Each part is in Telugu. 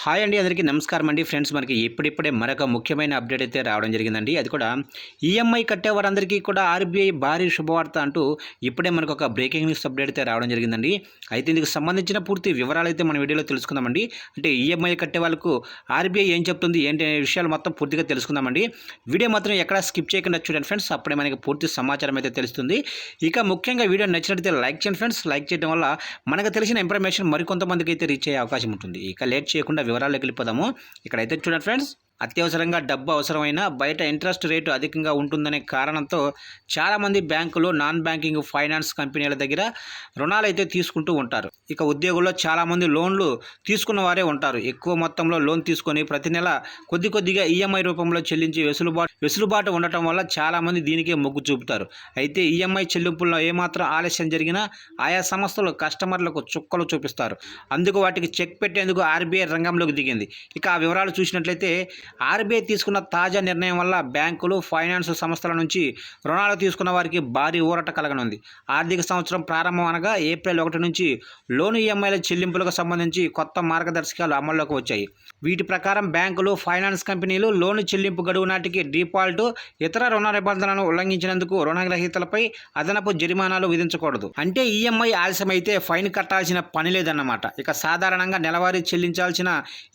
హాయ్ అండి, అందరికీ నమస్కారం అండి. ఫ్రెండ్స్, మనకి ఇప్పుడిప్పుడే మరొక ముఖ్యమైన అప్డేట్ అయితే రావడం జరిగిందండి. అది కూడా ఈఎంఐ కట్టే వారందరికీ కూడా ఆర్బీఐ భారీ శుభవార్త అంటూ ఇప్పుడే మనకు ఒక బ్రేకింగ్ న్యూస్ అప్డేట్ అయితే రావడం జరిగిందండి. అయితే ఇందుకు సంబంధించిన పూర్తి వివరాలు అయితే మన వీడియోలో తెలుసుకుందామండి. అంటే ఈఎంఐ కట్టే వాళ్ళకు ఆర్బీఐ ఏం చెప్తుంది, ఏంటి అనే విషయాలు మొత్తం పూర్తిగా తెలుసుకుందామండి. వీడియో మాత్రం ఎక్కడా స్కిప్ చేయకుండా చూడండి ఫ్రెండ్స్, అప్పుడే మనకి పూర్తి సమాచారం అయితే తెలుస్తుంది. ఇక ముఖ్యంగా వీడియో నచ్చినట్లయితే లైక్ చేయండి ఫ్రెండ్స్. లైక్ చేయడం వల్ల మనకు తెలిసిన ఇన్ఫర్మేషన్ మరికొంతమందికి అయితే రీచ్ అయ్యే అవకాశం ఉంటుంది. ఇక లేట్ చేయకుండా వివరాల్లోకి వెళ్ళిపోదాము. ఇక్కడైతే చూడండి ఫ్రెండ్స్, అత్యవసరంగా డబ్బు అవసరమైన బయట ఇంట్రెస్ట్ రేటు అధికంగా ఉంటుందనే కారణంతో చాలామంది బ్యాంకులు, నాన్ బ్యాంకింగ్ ఫైనాన్స్ కంపెనీల దగ్గర రుణాలు అయితే తీసుకుంటూ ఉంటారు. ఇక ఉద్యోగుల్లో చాలామంది లోన్లు తీసుకున్న వారే ఉంటారు. ఎక్కువ మొత్తంలో లోన్ తీసుకొని ప్రతి నెల కొద్దిగా ఈఎంఐ రూపంలో చెల్లించి వెసులుబాటు ఉండటం వల్ల చాలామంది దీనికే మొగ్గు చూపుతారు. అయితే ఈఎంఐ చెల్లింపుల్లో ఏమాత్రం ఆలస్యం జరిగినా ఆయా సంస్థలు కస్టమర్లకు చుక్కలు చూపిస్తారు. అందుకు వాటికి చెక్ పెట్టేందుకు ఆర్బీఐ రంగంలోకి దిగింది. ఇక ఆ వివరాలు చూసినట్లయితే ఆర్బీఐ తీసుకున్న తాజా నిర్ణయం వల్ల బ్యాంకులు, ఫైనాన్స్ సంస్థల నుంచి రుణాలు తీసుకున్న వారికి భారీ ఊరట కలగనుంది. ఆర్థిక సంవత్సరం ప్రారంభం అనగా ఏప్రిల్ 1 నుంచి లోను ఈఎంఐల చెల్లింపులకు సంబంధించి కొత్త మార్గదర్శకాలు అమల్లోకి వచ్చాయి. వీటి ప్రకారం బ్యాంకులు, ఫైనాన్స్ కంపెనీలు లోను చెల్లింపు గడువు నాటికి డిఫాల్ట్, ఇతర రుణ నిబంధనలను ఉల్లంఘించినందుకు రుణగ్రహీతలపై అదనపు జరిమానాలు విధించకూడదు. అంటే ఈఎంఐ ఆలస్యమైతే ఫైన్ కట్టాల్సిన పని లేదన్నమాట. ఇక సాధారణంగా నెలవారీ చెల్లించాల్సిన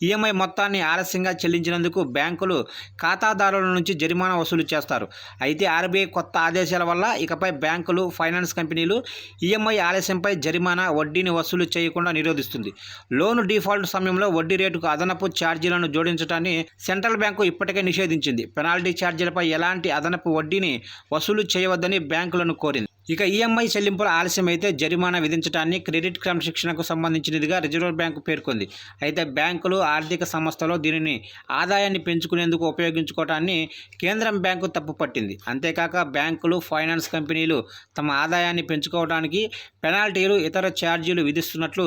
ఈఎంఐ మొత్తాన్ని ఆలస్యంగా చెల్లించినందుకు బ్యాంకులు ఖాతాదారుల నుంచి జరిమానా వసూలు చేస్తారు. అయితే ఆర్బీఐ కొత్త ఆదేశాల వల్ల ఇకపై బ్యాంకులు, ఫైనాన్స్ కంపెనీలు ఈఎంఐ ఆలస్యంపై జరిమానా, వడ్డీని వసూలు చేయకుండా నిరోధిస్తుంది. లోను డిఫాల్ట్ సమయంలో వడ్డీ రేటుకు అదనపు ఛార్జీలను జోడించడాన్ని సెంట్రల్ బ్యాంకు ఇప్పటికే నిషేధించింది. పెనాల్టీ ఛార్జీలపై ఎలాంటి అదనపు వడ్డీని వసూలు చేయవద్దని బ్యాంకులను కోరింది. ఇక ఈఎంఐ చెల్లింపుల ఆలస్యమైతే జరిమానా విధించడాన్ని క్రెడిట్ క్రమశిక్షణకు సంబంధించినదిగా రిజర్వ్ బ్యాంకు పేర్కొంది. అయితే బ్యాంకులు, ఆర్థిక సంస్థలు దీనిని ఆదాయాన్ని పెంచుకునేందుకు ఉపయోగించుకోవటాన్ని కేంద్రం బ్యాంకు తప్పుపట్టింది. అంతేకాక బ్యాంకులు, ఫైనాన్స్ కంపెనీలు తమ ఆదాయాన్ని పెంచుకోవడానికి పెనాల్టీలు, ఇతర ఛార్జీలు విధిస్తున్నట్లు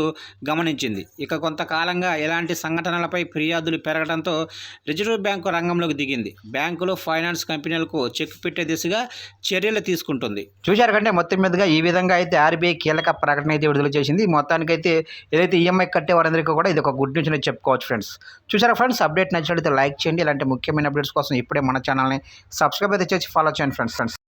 గమనించింది. ఇక కొంతకాలంగా ఇలాంటి సంఘటనలపై ఫిర్యాదులు పెరగడంతో రిజర్వ్ బ్యాంకు రంగంలోకి దిగింది. బ్యాంకులు, ఫైనాన్స్ కంపెనీలకు చెక్ పెట్టే దిశగా చర్యలు తీసుకుంటుంది. చూశారు కంటే మొత్తం మీదుగా ఈ విధంగా అయితే ఆర్బీఐ కీలక ప్రకటన అయితే విడుదల చేసింది. మొత్తానికైతే ఏదైతే ఈఎంఐ కట్టే వారందరికీ కూడా ఇది ఒక గుడ్ న్యూస్ అని చెప్పుకోవచ్చు ఫ్రెండ్స్. చూసారా ఫ్రెండ్స్, అప్డేట్ నచ్చినట్లయితే లైక్ చేయండి. ఇలాంటి ముఖ్యమైన అప్డేట్స్ కోసం ఇప్పుడే మన ఛానల్ని సబ్స్క్రైబ్ అయితే చేసి ఫాలో చేయండి ఫ్రెండ్స్.